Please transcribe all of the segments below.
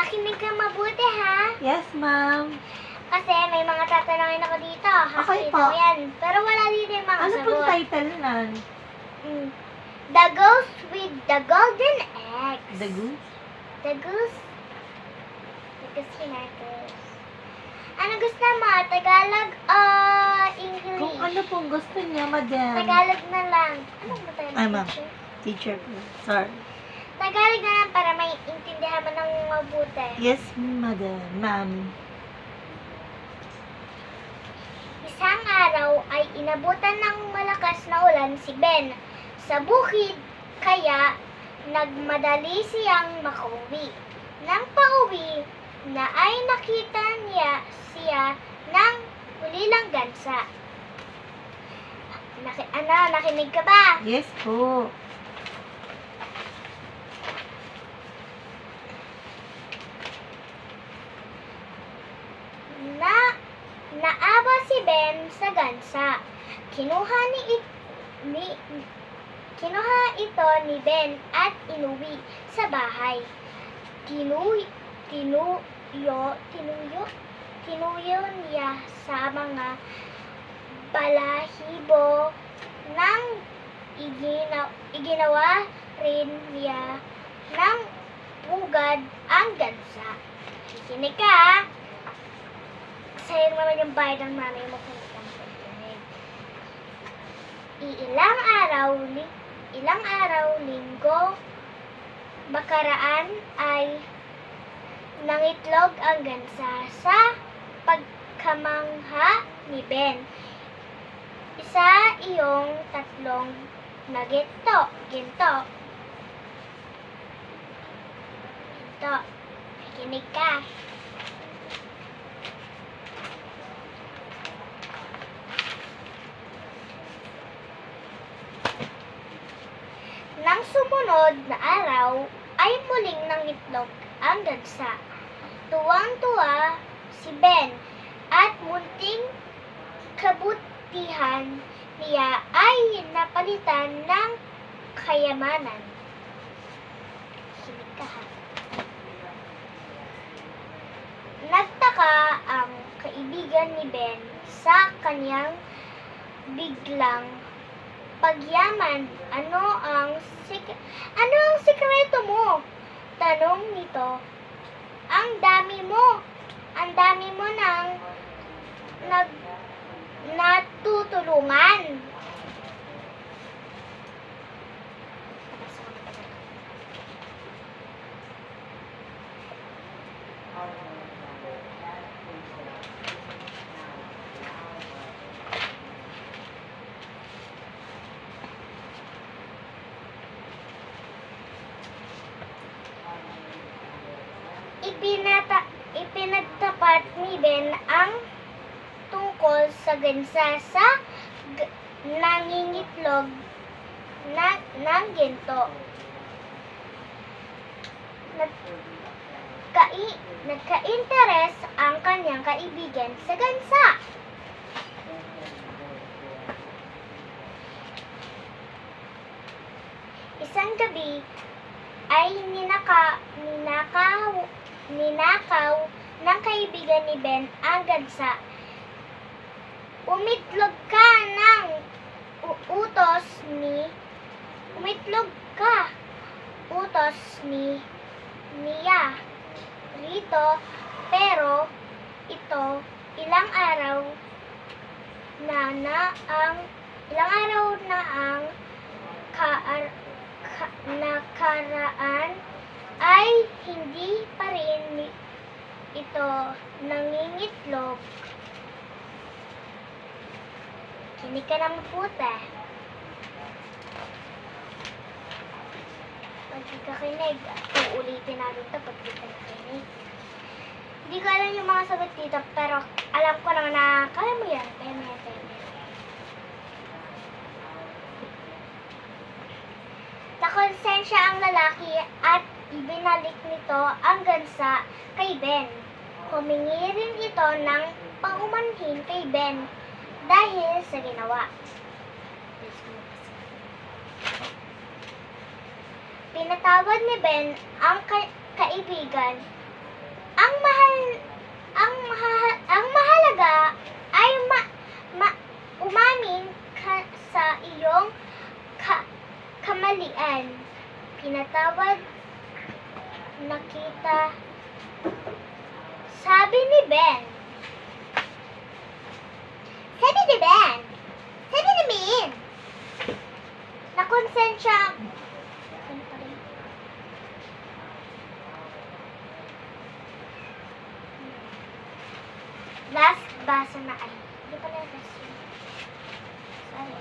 Makinig ka mabuti, ha? Yes, ma'am. Kasi may mga tatanungin ako dito. Okay Hakita po. ko yan. Pero wala dito yung mga Ano sagot. pong title nun? The Ghost with the Golden Eggs. The Goose? The Goose. The Goose Kinakos. Ano gusto mo? Tagalog o English? Kung ano pong gusto niya, madam. Tagalog na lang. Ano ba tayo? Ay, ma'am. teacher? Teacher po. Sorry. Tagalog na lang para may intindihan mo ng mabuti. Yes, madam. Ma'am. Isang araw ay inabutan ng malakas na ulan si Ben sa bukid, kaya nagmadali siyang makauwi. Nang pauwi na ay nakita niya siya ng ulilang gansa. Nakinig ka ba? Yes po. Naawa si Ben sa gansa. Kinuha ito ni Ben at inuwi sa bahay. Tinuyo niya sa mga balahibo nang iginawa rin niya ng pugad ang gansa. Kikinig ka, ha? Sayang naman yung bayad ng nanay mo kung itang pagkinig. Ilang araw, linggo, bakaraan ay nangitlog ang gansa sa pagkamangha ni Ben. Isa iyong tatlong na ginto. Kikinig ka. Nang sumunod na araw, ay muling nangitlog ang gansa. Tuwang-tuwa si Ben at munting kabutihan niya ay napalitan ng kayamanan. Kinig ka, ha? Nagtaka ang kaibigan ni Ben sa kanyang biglang pagyaman. Ano ang sikreto mo? Tanong nito. Ang dami mo nang natutulungan. Ipinagtapat ni Ben ang tungkol sa gansa sa nangingitlog ng ginto. Nagka-interes ang kanyang kaibigan sa gansa. Isang gabi ay ninakaw ng kaibigan ni Ben ang gansa. Umitlog ka utos niya rito, pero ito ilang araw na ang nakaraan ay hindi pa rin ito nangingitlog. Kinig ka ng mabuti. Pag di ka kinig, uulitin natin ito pag di ka nakinig. Hindi ko alam yung mga sagot dito, pero alam ko naman na kaya mo yan. Nakonsensya ang lalaki at ibinalik nito ang gansa kay Ben. Humingi rin ito ng paumanhin kay Ben dahil sa ginawa. Pinatawad ni Ben ang kaibigan ang mahalaga ay umamin ka sa iyong kamalian. Pinatawad na kita, sabi ni Ben. Sabi ni Ben. Sabi ni Min. Nakonsensya. Ano pa rin? Last basa na ay. Hindi pala last yun. Sorry.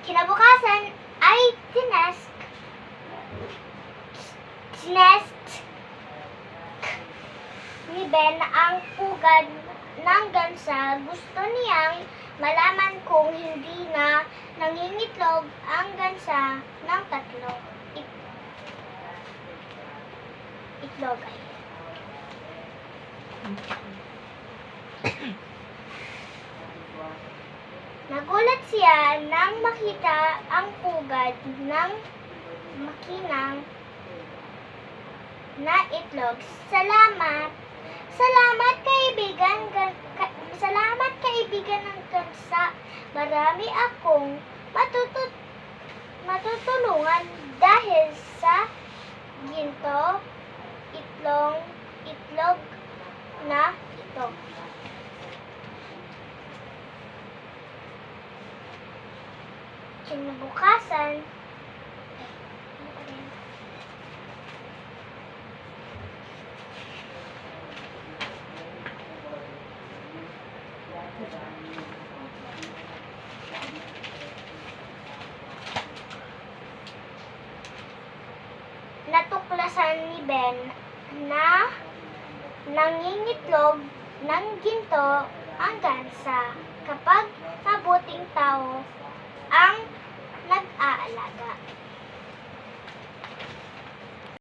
Kinabukasan ay tinest ni Ben ang pugad ng gansa. Gusto niyang malaman kung hindi na nangingitlog ang gansa ng tatlo. Itlog ay. Nagulat siya nang makita ang pugad ng makinang na itlog. Salamat kaibigan ng gansa. Marami akong matutulungan dahil sa ginto, itlog na ito. Kinabukasan, natuklasan ni Ben na nangingitlog ng ginto ang gansa. Kapag mabuting tao